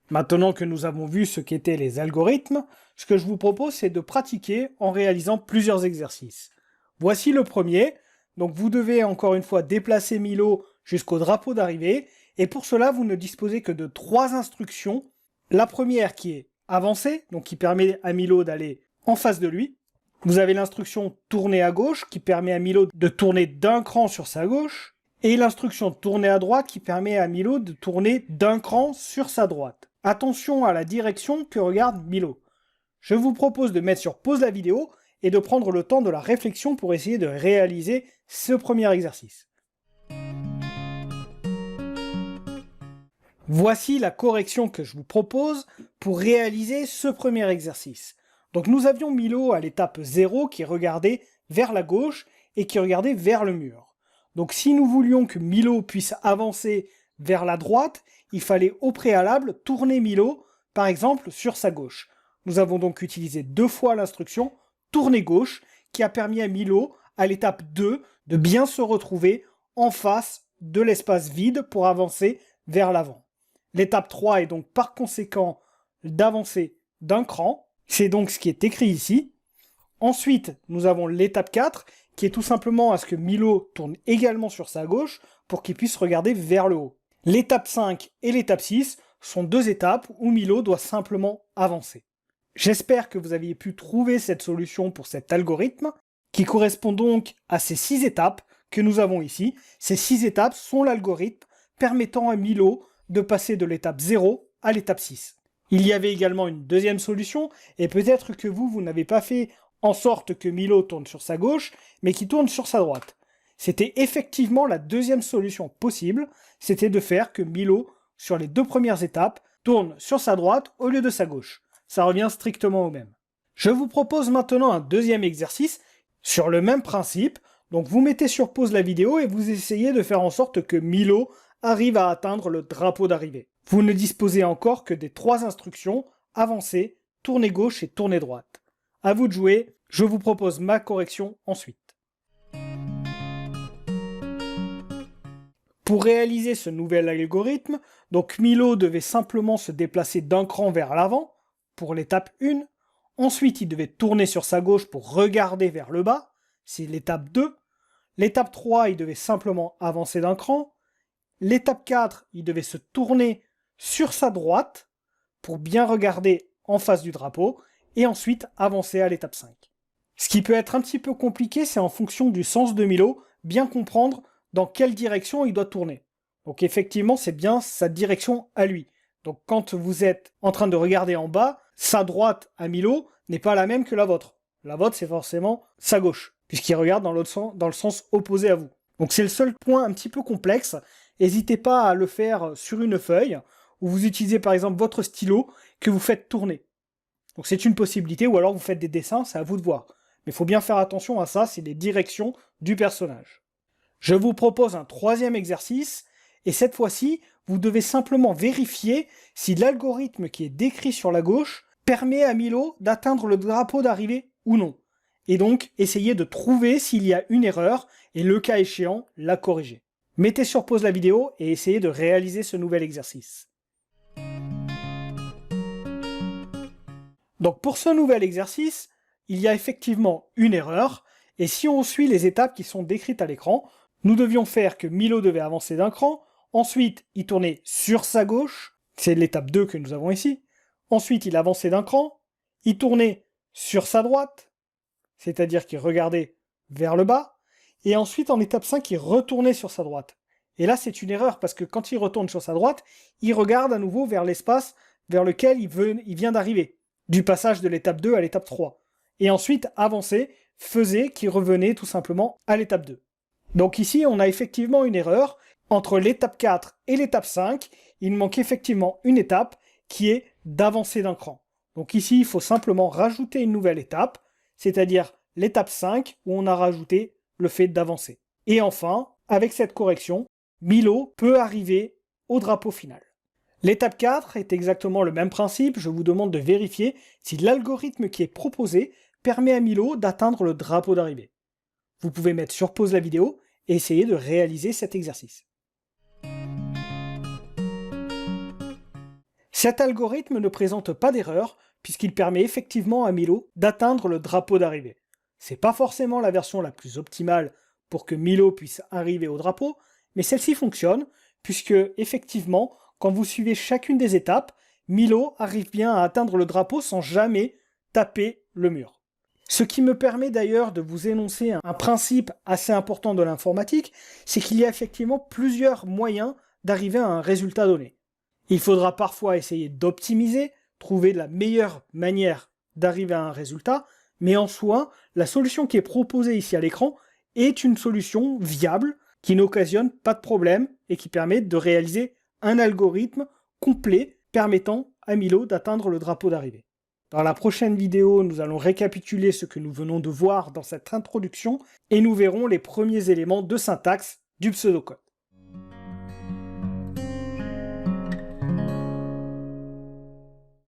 Maintenant que nous avons vu ce qu'étaient les algorithmes, ce que je vous propose c'est de pratiquer en réalisant plusieurs exercices. Voici le premier. Donc vous devez encore une fois déplacer Milo jusqu'au drapeau d'arrivée, et pour cela vous ne disposez que de 3 instructions. La première qui est avancer, donc qui permet à Milo d'aller en face de lui. Vous avez l'instruction tourner à gauche qui permet à Milo de tourner d'un cran sur sa gauche, et l'instruction tourner à droite qui permet à Milo de tourner d'un cran sur sa droite. Attention à la direction que regarde Milo. Je vous propose de mettre sur pause la vidéo et de prendre le temps de la réflexion pour essayer de réaliser ce premier exercice. Voici la correction que je vous propose pour réaliser ce premier exercice. Donc nous avions Milo à l'étape 0 qui regardait vers la gauche et qui regardait vers le mur. Donc si nous voulions que Milo puisse avancer vers la droite, il fallait au préalable tourner Milo, par exemple, sur sa gauche. Nous avons donc utilisé 2 fois l'instruction tourner gauche qui a permis à Milo, à l'étape 2, de bien se retrouver en face de l'espace vide pour avancer vers l'avant. L'étape 3 est donc par conséquent d'avancer d'un cran. C'est donc ce qui est écrit ici. Ensuite, nous avons l'étape 4 qui est tout simplement à ce que Milo tourne également sur sa gauche pour qu'il puisse regarder vers le haut. L'étape 5 et l'étape 6 sont 2 étapes où Milo doit simplement avancer. J'espère que vous aviez pu trouver cette solution pour cet algorithme qui correspond donc à ces 6 étapes que nous avons ici. Ces 6 étapes sont l'algorithme permettant à Milo de passer de l'étape 0 à l'étape 6. Il y avait également une deuxième solution, et peut-être que vous n'avez pas fait en sorte que Milo tourne sur sa gauche, mais qu'il tourne sur sa droite. C'était effectivement la deuxième solution possible, c'était de faire que Milo, sur les 2 premières étapes, tourne sur sa droite au lieu de sa gauche. Ça revient strictement au même. Je vous propose maintenant un deuxième exercice sur le même principe. Donc vous mettez sur pause la vidéo et vous essayez de faire en sorte que Milo arrive à atteindre le drapeau d'arrivée. Vous ne disposez encore que des 3 instructions, avancer, tourner gauche et tourner droite. À vous de jouer, je vous propose ma correction ensuite. Pour réaliser ce nouvel algorithme, donc Milo devait simplement se déplacer d'un cran vers l'avant, pour l'étape 1. Ensuite, il devait tourner sur sa gauche pour regarder vers le bas, c'est l'étape 2. L'étape 3, il devait simplement avancer d'un cran. L'étape 4, il devait se tourner sur sa droite pour bien regarder en face du drapeau et ensuite avancer à l'étape 5. Ce qui peut être un petit peu compliqué, c'est en fonction du sens de Milo, bien comprendre dans quelle direction il doit tourner. Donc effectivement, c'est bien sa direction à lui. Donc quand vous êtes en train de regarder en bas, sa droite à Milo n'est pas la même que la vôtre. La vôtre, c'est forcément sa gauche, puisqu'il regarde dans le sens opposé à vous. Donc c'est le seul point un petit peu complexe. N'hésitez pas à le faire sur une feuille, où vous utilisez par exemple votre stylo que vous faites tourner. Donc c'est une possibilité, ou alors vous faites des dessins, c'est à vous de voir. Mais il faut bien faire attention à ça, c'est les directions du personnage. Je vous propose un 3e exercice, et cette fois-ci, vous devez simplement vérifier si l'algorithme qui est décrit sur la gauche permet à Milo d'atteindre le drapeau d'arrivée ou non. Et donc, essayez de trouver s'il y a une erreur, et le cas échéant, la corriger. Mettez sur pause la vidéo et essayez de réaliser ce nouvel exercice. Donc pour ce nouvel exercice, il y a effectivement une erreur, et si on suit les étapes qui sont décrites à l'écran, nous devions faire que Milo devait avancer d'un cran, ensuite il tournait sur sa gauche, c'est l'étape 2 que nous avons ici, ensuite il avançait d'un cran, il tournait sur sa droite, c'est-à-dire qu'il regardait vers le bas, et ensuite en étape 5 il retournait sur sa droite. Et là c'est une erreur, parce que quand il retourne sur sa droite, il regarde à nouveau vers l'espace vers lequel il vient d'arriver, du passage de l'étape 2 à l'étape 3. Et ensuite, avancer faisait qu'il revenait tout simplement à l'étape 2. Donc ici, on a effectivement une erreur. Entre l'étape 4 et l'étape 5, il manque effectivement une étape qui est d'avancer d'un cran. Donc ici, il faut simplement rajouter une nouvelle étape, c'est-à-dire l'étape 5 où on a rajouté le fait d'avancer. Et enfin, avec cette correction, Milo peut arriver au drapeau final. L'étape 4 est exactement le même principe, je vous demande de vérifier si l'algorithme qui est proposé permet à Milo d'atteindre le drapeau d'arrivée. Vous pouvez mettre sur pause la vidéo et essayer de réaliser cet exercice. Cet algorithme ne présente pas d'erreur, puisqu'il permet effectivement à Milo d'atteindre le drapeau d'arrivée. C'est pas forcément la version la plus optimale pour que Milo puisse arriver au drapeau, mais celle-ci fonctionne, puisque effectivement, quand vous suivez chacune des étapes, Milo arrive bien à atteindre le drapeau sans jamais taper le mur. Ce qui me permet d'ailleurs de vous énoncer un principe assez important de l'informatique, c'est qu'il y a effectivement plusieurs moyens d'arriver à un résultat donné. Il faudra parfois essayer d'optimiser, trouver la meilleure manière d'arriver à un résultat, mais en soi, la solution qui est proposée ici à l'écran est une solution viable, qui n'occasionne pas de problème et qui permet de réaliser un algorithme complet permettant à Milo d'atteindre le drapeau d'arrivée. Dans la prochaine vidéo, nous allons récapituler ce que nous venons de voir dans cette introduction et nous verrons les premiers éléments de syntaxe du pseudocode.